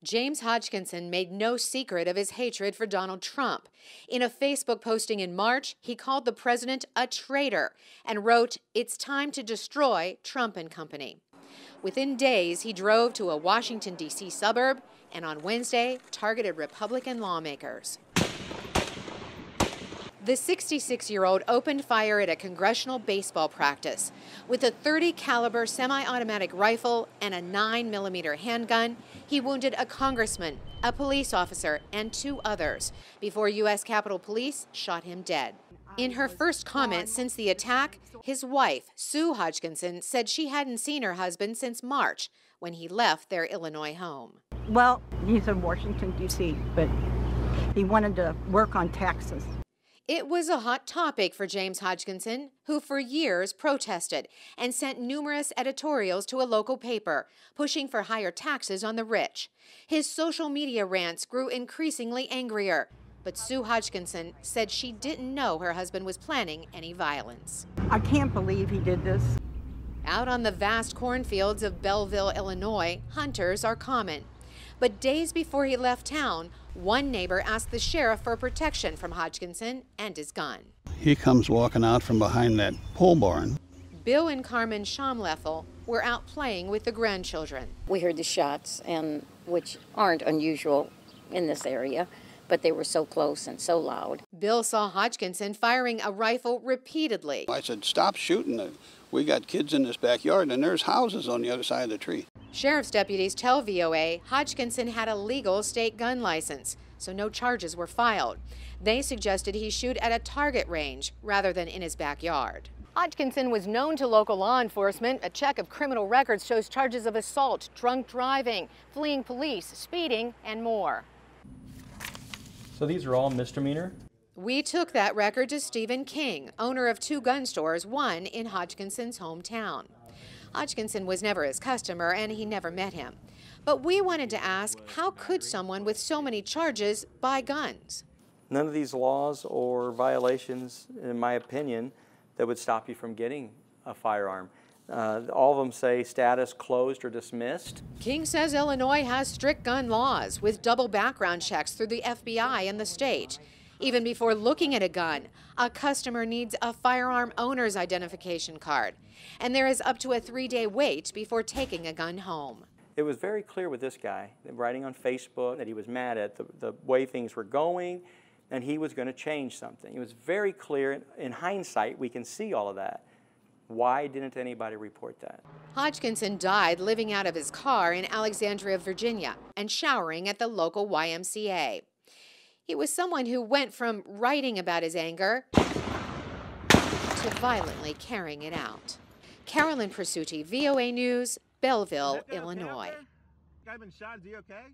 James Hodgkinson made no secret of his hatred for Donald Trump. In a Facebook posting in March, he called the president a traitor and wrote, "It's time to destroy Trump and company." Within days, he drove to a Washington, D.C. suburb and on Wednesday targeted Republican lawmakers. The 66-year-old opened fire at a congressional baseball practice. With a .30 caliber semi-automatic rifle and a 9mm handgun, he wounded a congressman, a police officer, and 2 others before U.S. Capitol Police shot him dead. In her first comment since the attack, his wife, Sue Hodgkinson, said she hadn't seen her husband since March, when he left their Illinois home. Well, he's in Washington, D.C., but he wanted to work on taxes. It was a hot topic for James Hodgkinson, who for years protested and sent numerous editorials to a local paper, pushing for higher taxes on the rich. His social media rants grew increasingly angrier, but Sue Hodgkinson said she didn't know her husband was planning any violence. I can't believe he did this. Out on the vast cornfields of Belleville, Illinois, hunters are common. But days before he left town, one neighbor asked the sheriff for protection from Hodgkinson and his gun. He comes walking out from behind that pole barn. Bill and Karmen Schaumleffel were out playing with the grandchildren. We heard the shots, which aren't unusual in this area, but they were so close and so loud. Bill saw Hodgkinson firing a rifle repeatedly. I said, "Stop shooting. We got kids in this backyard and there's houses on the other side of the tree." Sheriff's deputies tell VOA Hodgkinson had a legal state gun license, so no charges were filed. They suggested he shoot at a target range rather than in his backyard. Hodgkinson was known to local law enforcement. A check of criminal records shows charges of assault, drunk driving, fleeing police, speeding, and more. So these are all misdemeanor? We took that record to Stephen King, owner of 2 gun stores, one in Hodgkinson's hometown. Hodgkinson was never his customer, and he never met him. But we wanted to ask, how could someone with so many charges buy guns? None of these laws or violations, in my opinion, that would stop you from getting a firearm. All of them say status closed or dismissed. King says Illinois has strict gun laws with double background checks through the FBI and the state. Even before looking at a gun, a customer needs a firearm owner's identification card. And there is up to a 3-day wait before taking a gun home. It was very clear with this guy, writing on Facebook, that he was mad at the way things were going, and he was going to change something. It was very clear. In hindsight, we can see all of that. Why didn't anybody report that? Hodgkinson died living out of his car in Alexandria, Virginia, and showering at the local YMCA. He was someone who went from writing about his anger to violently carrying it out. Carolyn, Presutti, VOA News, Belleville, Illinois. Guy been shot, is he okay?